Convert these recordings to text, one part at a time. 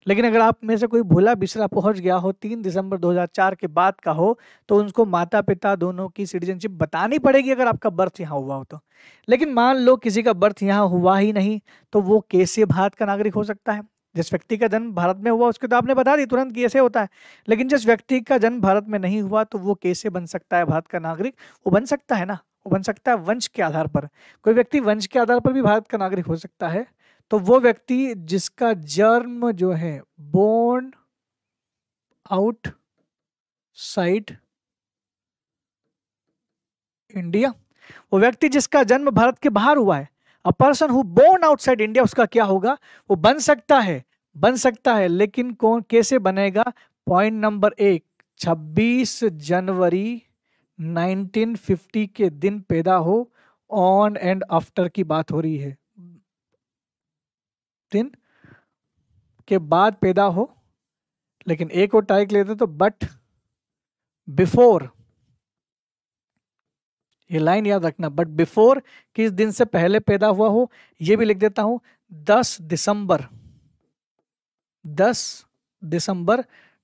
लेकिन अगर आप में से कोई भूला बिसरा पहुंच गया हो, 3 दिसंबर 2004 के बाद का हो, तो उनको माता पिता दोनों की सिटीजनशिप बतानी पड़ेगी अगर आपका बर्थ यहाँ हुआ हो तो। लेकिन मान लो किसी का बर्थ यहाँ हुआ ही नहीं, तो वो कैसे भारत का नागरिक हो सकता है? जिस व्यक्ति का जन्म भारत में हुआ उसके तो आपने बता दी तुरंत कि ऐसे होता है, लेकिन जिस व्यक्ति का जन्म भारत में नहीं हुआ तो वो कैसे बन सकता है भारत का नागरिक? वो बन सकता है ना, वो बन सकता है वंश के आधार पर। कोई व्यक्ति वंश के आधार पर भी भारत का नागरिक हो सकता है। तो वो व्यक्ति जिसका जन्म जो है बोर्न आउट साइड इंडिया, वो व्यक्ति जिसका जन्म भारत के बाहर हुआ है, a person who born outside India, उसका क्या होगा? वो बन सकता है, बन सकता है, लेकिन कौन कैसे बनेगा? पॉइंट नंबर 1, 26 जनवरी 1950 के दिन पैदा हो, ऑन एंड आफ्टर की बात हो रही है, दिन के बाद पैदा हो। लेकिन एक और टाइप लेते तो बट बिफोर, ये लाइन याद रखना, बट बिफोर किस दिन से पहले पैदा हुआ हो। ये भी लिख देता हूं 10 दिसंबर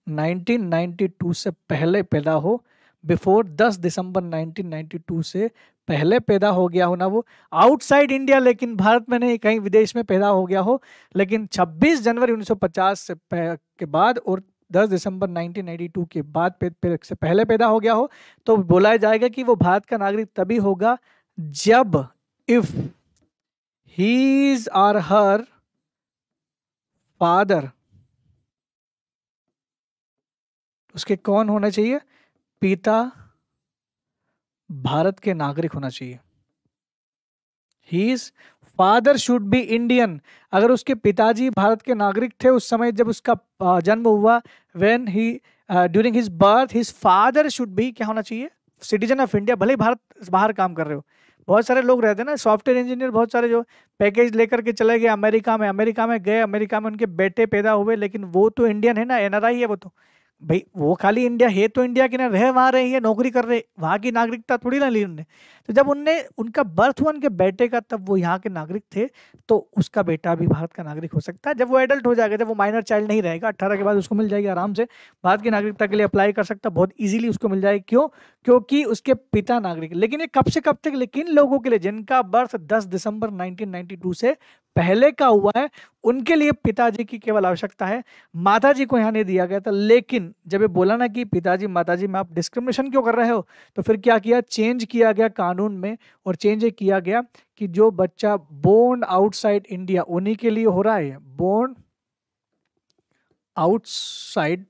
1992 से पहले पैदा हो। बिफोर 10 दिसंबर 1992 से पहले पैदा हो गया हो ना वो, आउटसाइड इंडिया, लेकिन भारत में नहीं, कहीं विदेश में पैदा हो गया हो, लेकिन 26 जनवरी 1950 के बाद और 10 दिसंबर 1992 के बाद से पहले पैदा हो गया हो, तो बोला जाएगा कि वो भारत का नागरिक तभी होगा जब इफ हीज और हर फादर, उसके कौन होना चाहिए? पिता भारत के नागरिक होना चाहिए। His father should be Indian. अगर उसके पिताजी भारत के नागरिक थे उस समय जब उसका जन्म हुआ, when he during his birth, his father should B क्या होना चाहिए? Citizen of India. भले ही भारत बाहर काम कर रहे हो, बहुत सारे लोग रहते हैं ना सॉफ्टवेयर इंजीनियर, बहुत सारे जो पैकेज लेकर के चले गए अमेरिका में गए, अमेरिका में उनके बेटे पैदा हुए, लेकिन वो तो इंडियन है ना, एनआरआई है वो तो। भाई वो खाली इंडिया है तो इंडिया के ना, रह वहां रहे हैं, नौकरी कर रहे, वहां की नागरिकता थोड़ी ना ली उन्होंने। तो जब उनने उनका बर्थ हुआ उनके बेटे का, तब वो यहाँ के नागरिक थे, तो उसका बेटा भी भारत का नागरिक हो सकता है। जब वो एडल्ट हो जाएगा, जब वो माइनर चाइल्ड नहीं रहेगा, 18 के बाद उसको मिल जाएगी आराम से, भारत की नागरिकता के लिए अप्लाई कर सकता है, बहुत इजीली उसको मिल जाएगी। क्यों? क्योंकि उसके पिता नागरिक। लेकिन ये कब से कब तक? लेकिन लोगों के लिए जिनका बर्थ 10 दिसंबर 1992 से पहले का हुआ है, उनके लिए पिताजी की केवल आवश्यकता है। माताजी को यहाँ नहीं दिया गया था। लेकिन जब ये बोला ना कि पिताजी माताजी में आप डिस्क्रिमिनेशन क्यों कर रहे हो, तो फिर क्या किया? चेंज किया गया कानून में, और चेंज ये किया गया कि जो बच्चा बोर्न आउटसाइड इंडिया, उन्हीं के लिए हो रहा है। बोर्न आउटसाइड,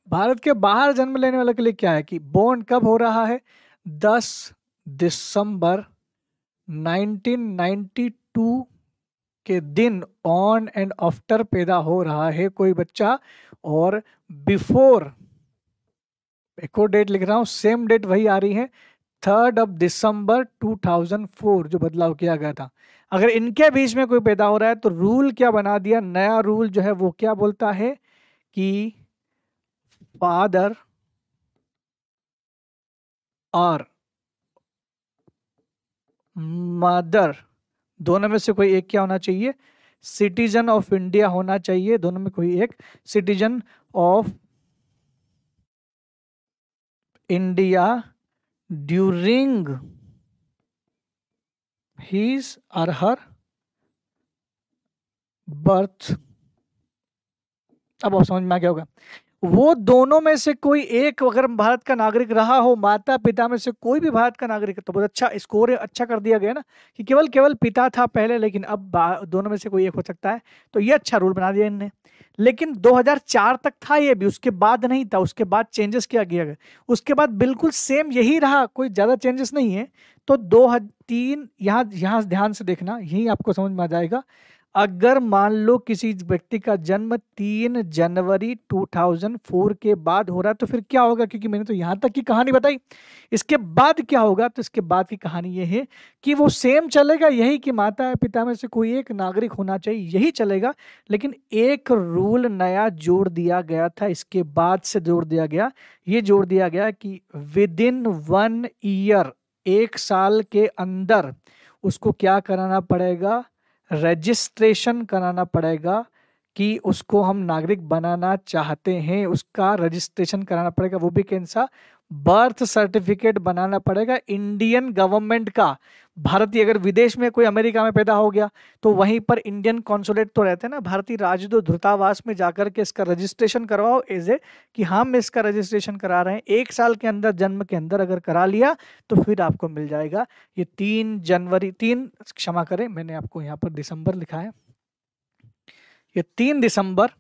भारत के बाहर जन्म लेने वाले के लिए क्या है कि बोर्न कब हो रहा है? 10 दिसंबर 1992 के दिन ऑन एंड आफ्टर पैदा हो रहा है कोई बच्चा, और बिफोर, एक और डेट लिख रहा हूं, सेम डेट वही आ रही है, 3 दिसंबर 2004 जो बदलाव किया गया था। अगर इनके बीच में कोई पैदा हो रहा है तो रूल क्या बना दिया, नया रूल जो है वो क्या बोलता है कि फादर और मदर दोनों में से कोई एक क्या होना चाहिए? सिटीजन ऑफ इंडिया होना चाहिए। दोनों में कोई एक citizen of India during his और हर बर्थ। अब आप समझ में आ गया होगा, वो दोनों में से कोई एक अगर भारत का नागरिक रहा हो, माता पिता में से कोई भी भारत का नागरिक है, तो बहुत अच्छा स्कोर अच्छा कर दिया गया ना, कि केवल केवल पिता था पहले, लेकिन अब दोनों में से कोई एक हो सकता है। तो ये अच्छा रूल बना दिया इनने। लेकिन 2004 तक था ये भी, उसके बाद नहीं था, उसके बाद चेंजेस किया गया। उसके बाद बिल्कुल सेम यही रहा, कोई ज्यादा चेंजेस नहीं है। तो 2003, यहाँ यहाँ ध्यान से देखना, यही आपको समझ में आ जाएगा। अगर मान लो किसी व्यक्ति का जन्म 3 जनवरी 2004 के बाद हो रहा है, तो फिर क्या होगा? क्योंकि मैंने तो यहां तक की कहानी बताई, इसके बाद क्या होगा? तो इसके बाद की कहानी ये है कि वो सेम चलेगा, यही कि माता पिता में से कोई एक नागरिक होना चाहिए, यही चलेगा। लेकिन एक रूल नया जोड़ दिया गया था, इसके बाद से जोड़ दिया गया, ये जोड़ दिया गया कि विद इन 1 ईयर, 1 साल के अंदर उसको क्या कराना पड़ेगा? रजिस्ट्रेशन कराना पड़ेगा कि उसको हम नागरिक बनाना चाहते हैं, उसका रजिस्ट्रेशन कराना पड़ेगा। वो भी कौन सा? बर्थ सर्टिफिकेट बनाना पड़ेगा इंडियन गवर्नमेंट का। भारतीय, अगर विदेश में कोई अमेरिका में पैदा हो गया तो वहीं पर इंडियन कॉन्सुलेट तो रहते हैं ना, भारतीय राजदूत दूतावास में जाकर के इसका रजिस्ट्रेशन करवाओ एज ए कि हम इसका रजिस्ट्रेशन करा रहे हैं। 1 साल के अंदर, जन्म के अंदर अगर करा लिया तो फिर आपको मिल जाएगा। ये 3 क्षमा करें, मैंने आपको यहाँ पर दिसंबर लिखा है, ये 3 दिसंबर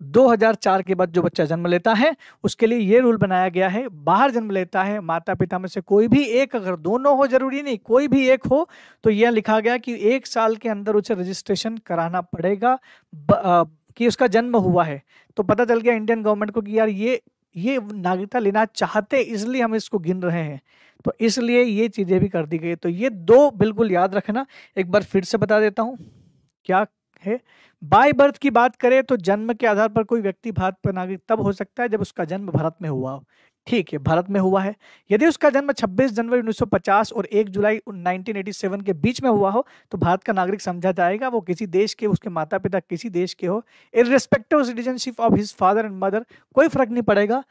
2004 के बाद जो बच्चा जन्म लेता है उसके लिए ये रूल बनाया गया है, बाहर जन्म लेता है माता पिता में से कोई भी एक, अगर दोनों हो जरूरी नहीं, कोई भी एक हो, तो यह लिखा गया कि 1 साल के अंदर उसे रजिस्ट्रेशन कराना पड़ेगा कि उसका जन्म हुआ है। तो पता चल गया इंडियन गवर्नमेंट को कि यार ये नागरिकता लेना चाहते, इसलिए हम इसको गिन रहे हैं, तो इसलिए ये चीजें भी कर दी गई। तो ये 2 बिल्कुल याद रखना। एक बार फिर से बता देता हूं क्या है। बाय बर्थ की बात करें तो जन्म के आधार पर कोई व्यक्ति भारत का नागरिक तब हो सकता है जब उसका जन्म भारत में हुआ हो। ठीक है, भारत में हुआ है। यदि उसका जन्म 26 जनवरी 1950 और 1 जुलाई 1987 के बीच में हुआ हो तो भारत का नागरिक समझा जाएगा। वो किसी देश के, उसके माता पिता किसी देश के हो, irrespective citizenship of his father and mother, कोई फर्क नहीं पड़ेगा।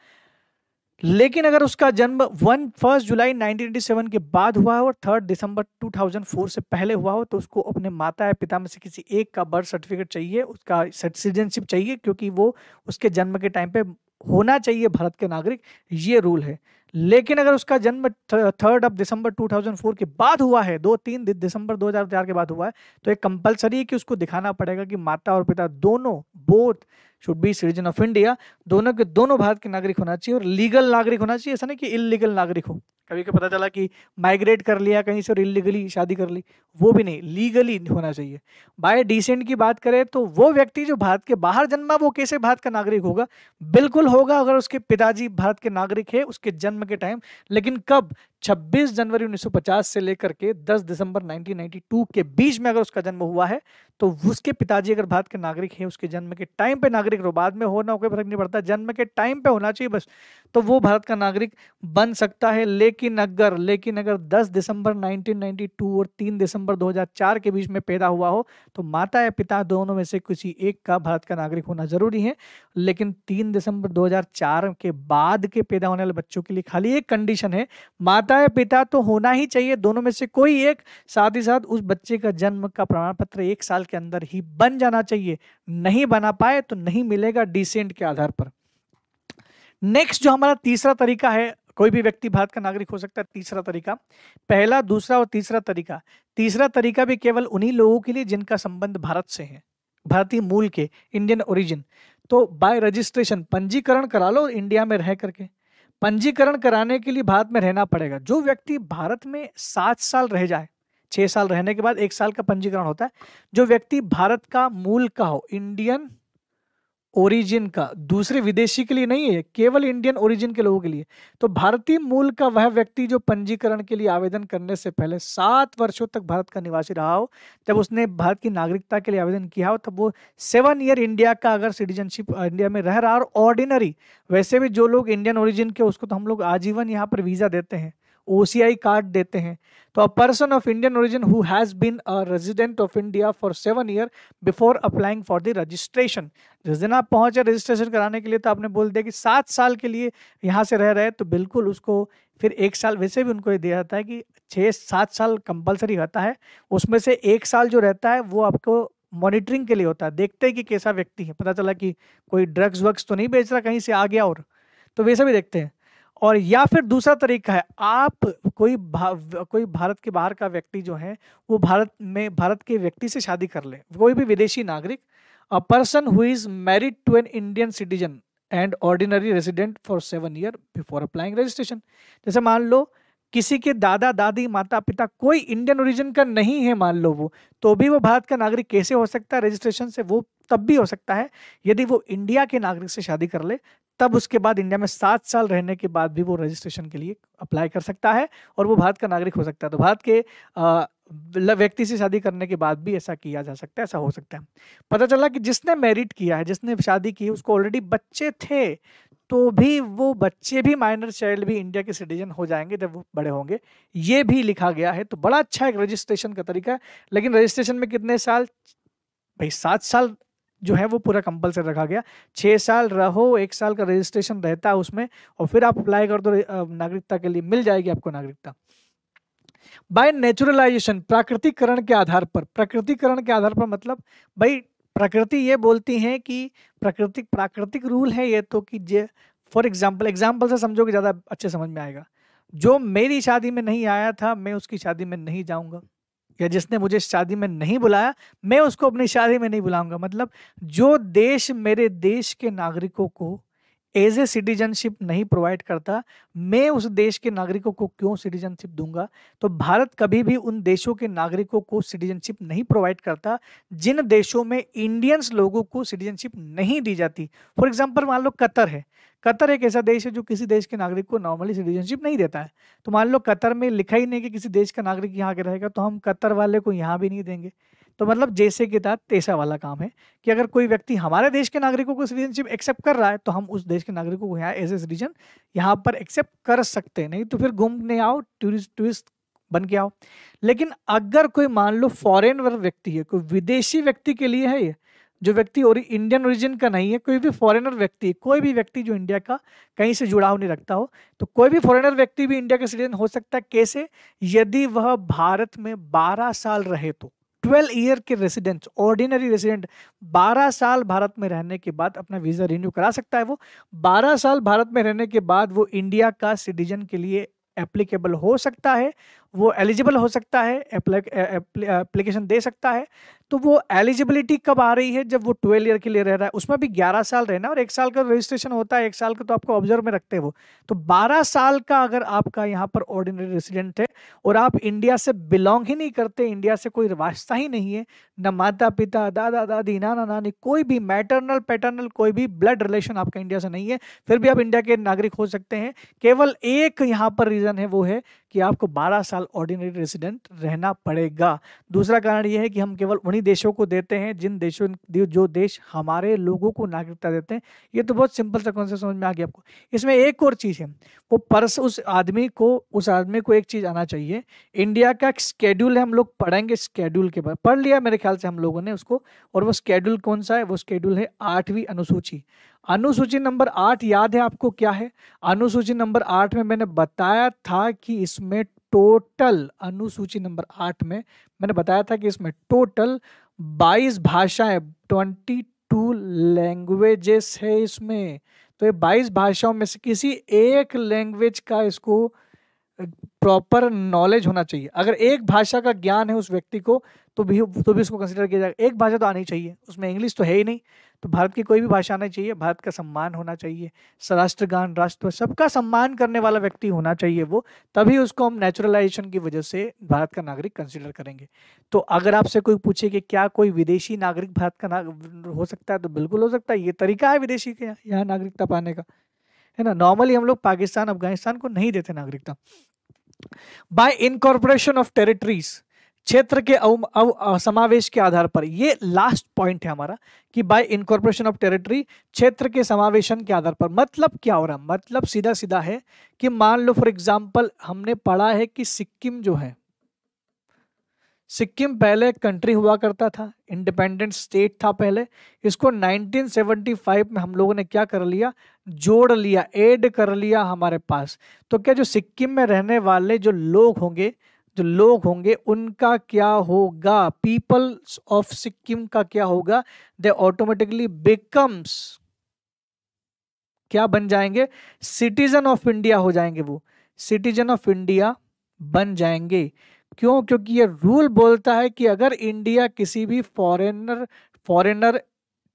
लेकिन अगर उसका जन्म 1 जुलाई 1987 के बाद हुआ हो और 3 दिसंबर 2004 से पहले हुआ हो तो उसको अपने माता या पिता में से किसी एक का बर्थ सर्टिफिकेट चाहिए, उसका सिटीजनशिप चाहिए, क्योंकि वो उसके जन्म के टाइम पे होना चाहिए भारत के नागरिक, ये रूल है। लेकिन अगर उसका जन्म 3 दिसंबर 2004 के बाद हुआ है, 2-3 दिसंबर 2004 के बाद हुआ है, तो एक कंपलसरी है कि उसको दिखाना पड़ेगा कि माता और पिता दोनों, both should be citizen of India, दोनों के दोनों भारत के नागरिक होना चाहिए और लीगल नागरिक होना चाहिए। ऐसा नहीं कि इलीगल नागरिक हो, कभी कभी पता चला कि माइग्रेट कर लिया कहीं से और इलीगली शादी कर ली, वो भी नहीं, लीगली होना चाहिए। बाय डिसेंट की बात करें तो वो व्यक्ति जो भारत के बाहर जन्मा वो कैसे भारत का नागरिक होगा? बिल्कुल होगा अगर उसके पिताजी भारत के नागरिक है उसके जन्म के टाइम। लेकिन कब? 26 जनवरी 1950 से लेकर के 10 दिसंबर 1992 के बीच में अगर उसका जन्म हुआ है तो उसके पिताजी अगर भारत के नागरिक हैं उसके जन्म के टाइम पे नागरिक रो, बाद में होना कोई फर्क नहीं पड़ता, जन्म के टाइम पे होना चाहिए बस, तो वो भारत का नागरिक बन सकता है। लेकिन अगर 10 दिसंबर 1992 और 3 दिसंबर 2004 के बीच में पैदा हुआ हो तो माता या पिता दोनों में से किसी एक का भारत का नागरिक होना जरूरी है। लेकिन 3 दिसंबर 2004 के बाद के पैदा होने वाले बच्चों के लिए खाली एक कंडीशन है, माता या पिता तो होना ही चाहिए, दोनों में से कोई एक, साथ ही साथ उस बच्चे का जन्म का प्रमाण पत्र 1 साल के अंदर ही बन जाना चाहिए। नहीं बना पाए तो नहीं मिलेगा डिसेंट के आधार पर। नेक्स्ट जो हमारा तीसरा तरीका है, कोई भी व्यक्ति भारत का नागरिक हो सकता है। तीसरा तरीका, पहला, दूसरा और तीसरा तरीका, तीसरा तरीका भी केवल उन्हीं लोगों के लिए जिनका संबंध भारत से है, भारतीय मूल के, इंडियन ओरिजिन। तो बाय रजिस्ट्रेशन, पंजीकरण करा लो इंडिया में रह करके। पंजीकरण कराने के लिए भारत में रहना पड़ेगा। जो व्यक्ति भारत में 7 साल रह जाए, 6 साल रहने के बाद 1 साल का पंजीकरण होता है। जो व्यक्ति भारत का मूल का हो, इंडियन ओरिजिन का, दूसरे विदेशी के लिए नहीं है, केवल इंडियन ओरिजिन के लोगों के लिए। तो भारतीय मूल का वह व्यक्ति जो पंजीकरण के लिए आवेदन करने से पहले 7 वर्षों तक भारत का निवासी रहा हो, जब उसने भारत की नागरिकता के लिए आवेदन किया हो तब वो 7 ईयर इंडिया का अगर सिटीजनशिप इंडिया में रह रहा और ऑर्डिनरी, वैसे भी जो लोग इंडियन ओरिजिन के उसको तो हम लोग आजीवन यहाँ पर वीजा देते हैं, OCI कार्ड देते हैं। तो a person of Indian origin who has been a resident of India for 7 year before applying for the registration, जिस दिन आप पहुंचे रजिस्ट्रेशन कराने के लिए तो आपने बोल दिया कि 7 साल के लिए यहाँ से रह रहे, तो बिल्कुल उसको फिर 1 साल, वैसे भी उनको ये दिया जाता है कि 6-7 साल कंपलसरी रहता है, उसमें से 1 साल जो रहता है वो आपको मॉनिटरिंग के लिए होता है, देखते हैं कि कैसा व्यक्ति है, पता चला कि कोई ड्रग्स वग्स तो नहीं बेच रहा कहीं से आ गया, और तो वैसा भी देखते हैं। और या फिर दूसरा तरीका है, आप कोई भारत के बाहर का व्यक्ति जो है वो भारत के व्यक्ति से शादी कर ले, कोई भी विदेशी नागरिक, a person who is married to an Indian citizen and ordinary resident for 7 year before applying registration. जैसे मान लो किसी के दादा दादी माता पिता कोई इंडियन ओरिजिन का नहीं है, मान लो वो, तो भी वो भारत का नागरिक कैसे हो सकता है रजिस्ट्रेशन से? वो तब भी हो सकता है यदि वो इंडिया के नागरिक से शादी कर ले, तब उसके बाद इंडिया में 7 साल रहने के बाद भी वो रजिस्ट्रेशन के लिए अप्लाई कर सकता है और वो भारत का नागरिक हो सकता है। तो भारत के व्यक्ति से शादी करने के बाद भी ऐसा किया जा सकता है, ऐसा हो सकता है। पता चला कि जिसने मैरिट किया है, जिसने शादी की है, उसको ऑलरेडी बच्चे थे, तो भी वो बच्चे भी, माइनर चाइल्ड भी इंडिया के सिटीजन हो जाएंगे जब वो बड़े होंगे, ये भी लिखा गया है। तो बड़ा अच्छा एक रजिस्ट्रेशन का तरीका है। लेकिन रजिस्ट्रेशन में कितने साल भाई, 7 साल जो है वो पूरा कंपलसरी रखा गया। 6 साल रहो, 1 साल का रजिस्ट्रेशन रहता है उसमें, और फिर आप अप्लाई कर दो नागरिकता के लिए, मिल जाएगी आपको नागरिकता। बाय नेचुरलाइजेशन, प्राकृतिकरण के आधार पर। प्राकृतिकरण के आधार पर मतलब भाई प्रकृति ये बोलती है कि प्राकृतिक रूल है ये तो, कि जे फॉर एग्जाम्पल से समझोगे ज्यादा अच्छे समझ में आएगा। जो मेरी शादी में नहीं आया था मैं उसकी शादी में नहीं जाऊंगा, या जिसने मुझे शादी में नहीं बुलाया मैं उसको अपनी शादी में नहीं बुलाऊंगा। मतलब जो देश मेरे देश के नागरिकों को एज ए सिटीजनशिप नहीं प्रोवाइड करता, मैं उस देश के नागरिकों को क्यों सिटीजनशिप दूंगा। तो भारत कभी भी उन देशों के नागरिकों को सिटीजनशिप नहीं प्रोवाइड करता जिन देशों में इंडियंस लोगों को सिटीजनशिप नहीं दी जाती। फॉर एग्जांपल मान लो कतर है। कतर एक ऐसा देश है जो किसी देश के नागरिक को नॉर्मली सिटीजनशिप नहीं देता है। तो मान लो कतर में लिखा ही नहीं कि किसी देश का नागरिक यहाँ के रहेगा, तो हम कतर वाले को यहाँ भी नहीं देंगे। तो मतलब जैसे कि था तैसा वाला काम है कि अगर कोई व्यक्ति हमारे देश के नागरिकों को सिटीजनशिप एक्सेप्ट कर रहा है तो हम उस देश के नागरिकों को यहाँ एज ए सिटीजन यहाँ पर एक्सेप्ट कर सकते हैं, नहीं तो फिर घूमने आओ, टूरिस्ट बन के आओ। लेकिन अगर कोई मान लो फॉरेनर व्यक्ति है, कोई विदेशी व्यक्ति के लिए है ये, जो व्यक्ति और इंडियन ओरिजिन का नहीं है, कोई भी फॉरेनर व्यक्ति, कोई भी व्यक्ति जो इंडिया का कहीं से जुड़ाव नहीं रखता हो, तो कोई भी फॉरेनर व्यक्ति भी इंडिया का सिटीजन हो सकता है। कैसे? यदि वह भारत में 12 साल रहे तो। 12 ईयर के रेसिडेंट, ऑर्डिनरी रेसिडेंट 12 साल भारत में रहने के बाद अपना वीजा रिन्यू करा सकता है। वो 12 साल भारत में रहने के बाद वो इंडिया का सिटीजन के लिए एप्लीकेबल हो सकता है, वो एलिजिबल हो सकता है, एप्लीकेशन दे सकता है। तो वो एलिजिबिलिटी कब आ रही है? जब वो 12 ईयर के लिए रह रहा है, उसमें भी 11 साल रहना और 1 साल का रजिस्ट्रेशन होता है। 1 साल का तो आपको ऑब्जर्व में रखते हैं वो। तो 12 साल का अगर आपका यहाँ पर ऑर्डिनरी रेसिडेंट है और आप इंडिया से बिलोंग ही नहीं करते, इंडिया से कोई वास्ता ही नहीं है, न माता पिता, दादा दादी, नाना नानी, कोई भी मैटरनल पैटर्नल कोई भी ब्लड रिलेशन आपका इंडिया से नहीं है, फिर भी आप इंडिया के नागरिक हो सकते हैं। केवल एक यहाँ पर रीजन है, वो है कि आपको 12 साल ऑर्डिनरी रेसिडेंट रहना पड़ेगा। दूसरा कारण यह है कि हम केवल उन्हीं देशों को देते हैं जिन देशों जो देश हमारे लोगों को नागरिकता देते हैं। ये तो बहुत सिंपल सा कॉन्सेप्ट समझ में आ गया आपको। इसमें एक और चीज है, वो उस आदमी को एक चीज आना चाहिए। इंडिया का स्केड्यूल है, हम लोग पढ़ेंगे स्केड्यूल के बाद, पढ़ लिया मेरे ख्याल से हम लोगों ने उसको। और वो स्केड्यूल कौन सा है? वो स्केड्यूल है 8वीं अनुसूची। अनुसूची नंबर 8 याद है आपको क्या है? अनुसूची नंबर 8 में मैंने बताया था कि इसमें टोटल, अनुसूची नंबर 8 में मैंने बताया था कि इसमें टोटल 22 भाषाएं, 22 लैंग्वेजेस है इसमें। तो ये 22 भाषाओं में से किसी एक लैंग्वेज का इसको प्रॉपर नॉलेज होना चाहिए। अगर एक भाषा का ज्ञान है उस व्यक्ति को तो भी इसको कंसिडर किया जाएगा। एक भाषा तो आनी चाहिए, उसमें इंग्लिश तो है ही नहीं, तो भारत की कोई भी भाषा आनी चाहिए। भारत का सम्मान होना चाहिए, राष्ट्रगान, राष्ट्र, सबका सम्मान करने वाला व्यक्ति होना चाहिए वो, तभी उसको हम नेचुरलाइजेशन की वजह से भारत का नागरिक कंसिडर करेंगे। तो अगर आपसे कोई पूछे कि क्या कोई विदेशी नागरिक भारत का हो सकता है, तो बिल्कुल हो सकता है। ये तरीका है विदेशी के यहाँ नागरिकता पाने का, है ना। नॉर्मली हम लोग पाकिस्तान, अफगानिस्तान को नहीं देते नागरिकता। बाय इनकॉर्पोरेशन ऑफ टेरिटरीज, क्षेत्र के समावेश के आधार पर, ये लास्ट पॉइंट है हमारा कि बाय इनकॉर्पोरेशन ऑफ टेरिटरी, क्षेत्र के समावेशन के आधार पर। मतलब क्या हो रहा है? मतलब सीधा सीधा है कि मान लो फॉर एग्जांपल हमने पढ़ा है कि सिक्किम जो है, सिक्किम पहले कंट्री हुआ करता था, इंडिपेंडेंट स्टेट था पहले। इसको 1975 में हम लोगों ने क्या कर लिया? जोड़ लिया, ऐड कर लिया हमारे पास। तो क्या जो सिक्किम में रहने वाले जो लोग होंगे उनका क्या होगा? पीपल्स ऑफ सिक्किम का क्या होगा? दे ऑटोमेटिकली बिकम्स, क्या बन जाएंगे? सिटीजन ऑफ इंडिया हो जाएंगे। वो सिटीजन ऑफ इंडिया बन जाएंगे। क्यों? क्योंकि ये रूल बोलता है कि अगर इंडिया किसी भी फॉरेनर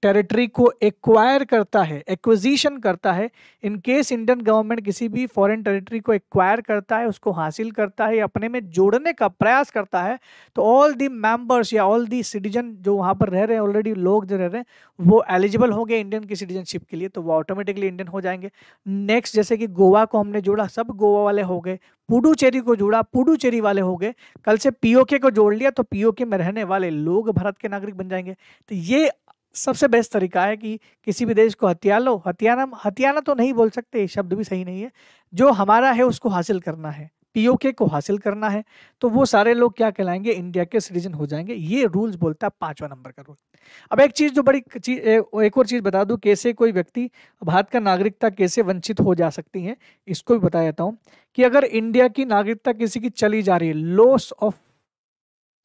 टेरिटरी को एक्वायर करता है, एक्विजिशन करता है, इन केस इंडियन गवर्नमेंट किसी भी फॉरेन टेरिटरी को एक्वायर करता है, उसको हासिल करता है, अपने में जोड़ने का प्रयास करता है, तो ऑल दी मेंबर्स या ऑल दी सिटीजन जो वहां पर रह रहे हैं, ऑलरेडी लोग जो रह रहे हैं, वो एलिजिबल होंगे इंडियन की सिटीजनशिप के लिए, तो वो ऑटोमेटिकली इंडियन हो जाएंगे। नेक्स्ट, जैसे कि गोवा को हमने जोड़ा, सब गोवा वाले हो गए। पुडुचेरी को जोड़ा, पुडुचेरी वाले हो गए। कल से पीओके को जोड़ लिया तो पीओके में रहने वाले लोग भारत के नागरिक बन जाएंगे। तो ये सबसे बेस्ट तरीका है कि किसी भी देश को हथिया लो, हथियाना तो नहीं बोल सकते, शब्द भी सही नहीं है, जो हमारा है उसको हासिल करना है, पीओके को हासिल करना है, तो वो सारे लोग क्या कहलाएंगे, इंडिया के सिटीजन हो जाएंगे। ये रूल्स बोलता है 5वां नंबर का रूल। अब एक चीज जो बड़ी चीज, एक और चीज बता दूं, कैसे कोई व्यक्ति भारत का नागरिकता कैसे वंचित हो जा सकती है, इसको भी बता देता हूं कि अगर इंडिया की नागरिकता किसी की चली जा रही है, लॉस ऑफ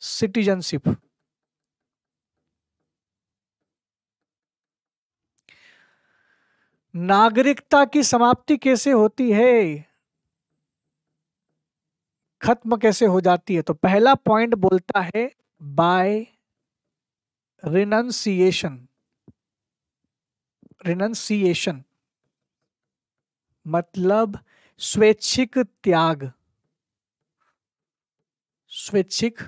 सिटीजनशिप, नागरिकता की समाप्ति कैसे होती है, खत्म कैसे हो जाती है, तो पहला पॉइंट बोलता है बाय रिनंसिएशन। रिनंसिएशन मतलब स्वैच्छिक त्याग, स्वैच्छिक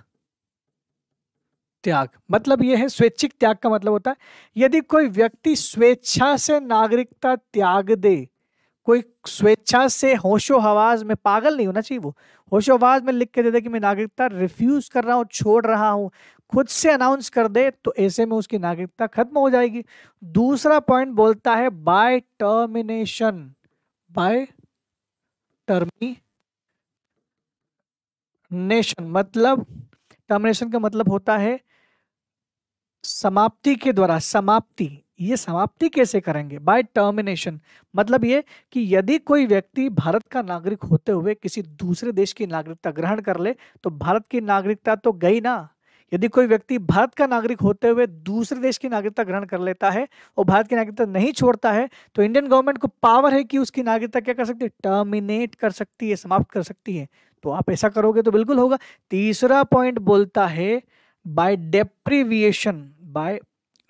त्याग मतलब यह है, स्वैच्छिक त्याग का मतलब होता है यदि कोई व्यक्ति स्वेच्छा से नागरिकता त्याग दे, कोई स्वेच्छा से होशो हवास में, पागल नहीं होना चाहिए वो, होशो हवास में लिख के दे दे कि मैं नागरिकता रिफ्यूज कर रहा हूं, छोड़ रहा हूं, खुद से अनाउंस कर दे, तो ऐसे में उसकी नागरिकता खत्म हो जाएगी। दूसरा पॉइंट बोलता है बाय टर्मिनेशन, बाय टर्मिनेशन मतलब, टर्मिनेशन का मतलब होता है समाप्ति के द्वारा, समाप्ति, ये समाप्ति कैसे करेंगे, बाय टर्मिनेशन मतलब ये कि यदि कोई व्यक्ति भारत का नागरिक होते हुए किसी दूसरे देश की नागरिकता ग्रहण कर ले, तो भारत की नागरिकता तो गई ना। यदि कोई व्यक्ति भारत का नागरिक होते हुए दूसरे देश की नागरिकता ग्रहण कर लेता है और भारत की नागरिकता नहीं छोड़ता है, तो इंडियन गवर्नमेंट को पावर है कि उसकी नागरिकता क्या कर सकती है, टर्मिनेट कर सकती है, समाप्त कर सकती है। तो आप ऐसा करोगे तो बिल्कुल होगा। तीसरा पॉइंट बोलता है बाय डेप्रीविएशन, बाय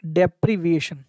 डेप्रीविएशन।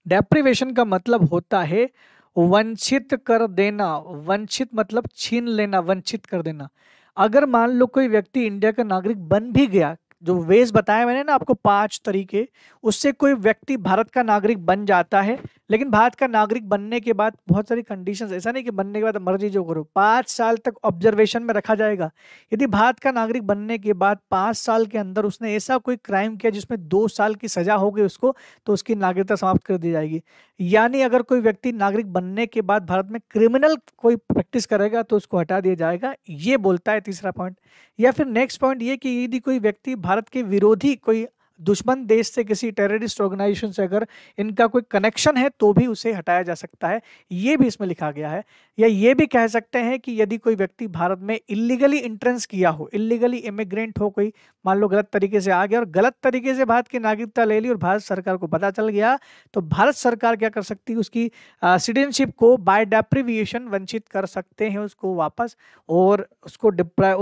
डेप्रीवेशन का मतलब होता है वंचित कर देना, वंचित मतलब छीन लेना, वंचित कर देना। अगर मान लो कोई व्यक्ति इंडिया का नागरिक बन भी गया, जो वेज बताया मैंने ना आपको 5 तरीके, उससे कोई व्यक्ति भारत का नागरिक बन जाता है, लेकिन भारत का नागरिक बनने के बाद बहुत सारी कंडीशंस, ऐसा नहीं कि बनने के बाद मर्जी जो करो, 5 साल तक ऑब्जर्वेशन में रखा जाएगा। यदि भारत का नागरिक बनने के बाद 5 साल के अंदर उसने ऐसा कोई क्राइम किया जिसमें 2 साल की सजा हो गई उसको, तो उसकी नागरिकता समाप्त कर दी जाएगी। यानी अगर कोई व्यक्ति नागरिक बनने के बाद भारत में क्रिमिनल कोई प्रैक्टिस करेगा तो उसको हटा दिया जाएगा, ये बोलता है तीसरा पॉइंट। या फिर नेक्स्ट पॉइंट ये कि यदि कोई व्यक्ति भारत के विरोधी, कोई दुश्मन देश से, किसी टेररिस्ट ऑर्गेनाइजेशन से अगर इनका कोई कनेक्शन है तो भी उसे हटाया जा सकता है, ये भी इसमें लिखा गया है। या ये भी कह सकते हैं कि यदि कोई व्यक्ति भारत में इलीगली एंट्रेंस किया हो, इलीगली इमिग्रेंट हो, कोई मान लो गलत तरीके से आ गया और गलत तरीके से भारत की नागरिकता ले ली और भारत सरकार को पता चल गया, तो भारत सरकार क्या कर सकती है, उसकी सिटीजनशिप को बाय डेप्रीविएशन वंचित कर सकते हैं उसको वापस, और उसको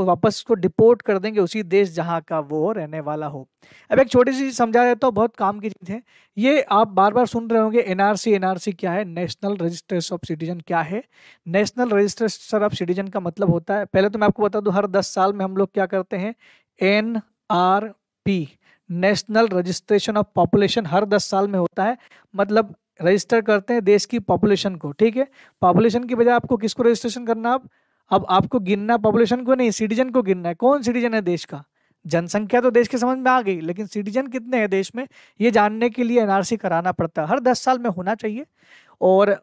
वापस उसको डिपोर्ट कर देंगे उसी देश जहां का वो रहने वाला हो। अब एक छोटी सी समझा देता हूँ, बहुत काम की चीज है ये, आप बार बार सुन रहे होंगे एनआरसी, एनआरसी क्या है, नेशनल रजिस्ट्रेशन ऑफ सिटीजन क्या है। नेशनल रजिस्ट्रेशन ऑफ सिटीजन का मतलब होता है, पहले तो मैं आपको बता दूं, हर 10 साल में हम लोग क्या करते हैं, NRP, national registration of population, हर 10 साल में होता है। मतलब रजिस्टर करते हैं देश की पॉपुलेशन को, ठीक है। पॉपुलेशन की बजाय आपको किसको रजिस्ट्रेशन करना, अब आपको गिनना पॉपुलेशन को नहीं, सिटीजन को गिनना है, कौन सिटीजन है देश का। जनसंख्या तो देश के समझ में आ गई, लेकिन सिटीजन कितने हैं देश में, ये जानने के लिए एनआरसी कराना पड़ता है, हर 10 साल में होना चाहिए। और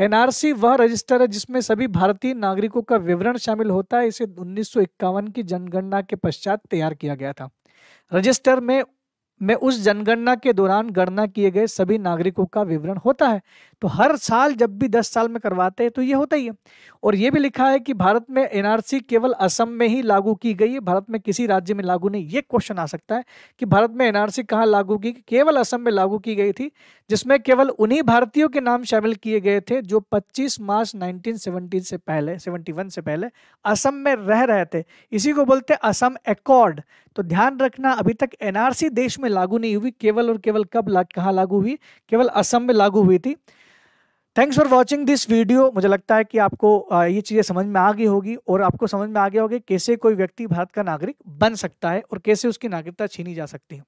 एनआरसी वह रजिस्टर है जिसमें सभी भारतीय नागरिकों का विवरण शामिल होता है। इसे 1951 की जनगणना के पश्चात तैयार किया गया था। रजिस्टर में उस जनगणना के दौरान गणना किए गए सभी नागरिकों का विवरण होता है। तो हर साल जब भी 10 साल में करवाते हैं तो ये होता ही है। और ये भी लिखा है कि भारत में एनआरसी केवल असम में ही लागू की गई है, भारत में किसी राज्य में लागू नहीं। ये क्वेश्चन आ सकता है कि भारत में एनआरसी कहाँ लागू की, केवल असम में लागू की गई थी, जिसमें केवल उन्हीं भारतीयों के नाम शामिल किए गए थे जो 25 मार्च 1970 से पहले, 71 से पहले असम में रह रहे थे। इसी को बोलते हैं असम एकॉर्ड। तो ध्यान रखना, अभी तक एनआरसी देश में लागू नहीं हुई, केवल और केवल कब कहाँ लागू हुई, केवल असम में लागू हुई थी। Thanks for watching this video. मुझे लगता है कि आपको ये चीज़ें समझ में आ गई होगी और आपको समझ में आ गया होगा कैसे कोई व्यक्ति भारत का नागरिक बन सकता है और कैसे उसकी नागरिकता छीनी जा सकती है।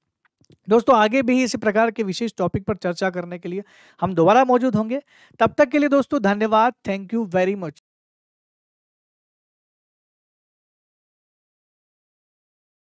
दोस्तों आगे भी इसी प्रकार के विशेष टॉपिक पर चर्चा करने के लिए हम दोबारा मौजूद होंगे। तब तक के लिए दोस्तों धन्यवाद, थैंक यू वेरी मच।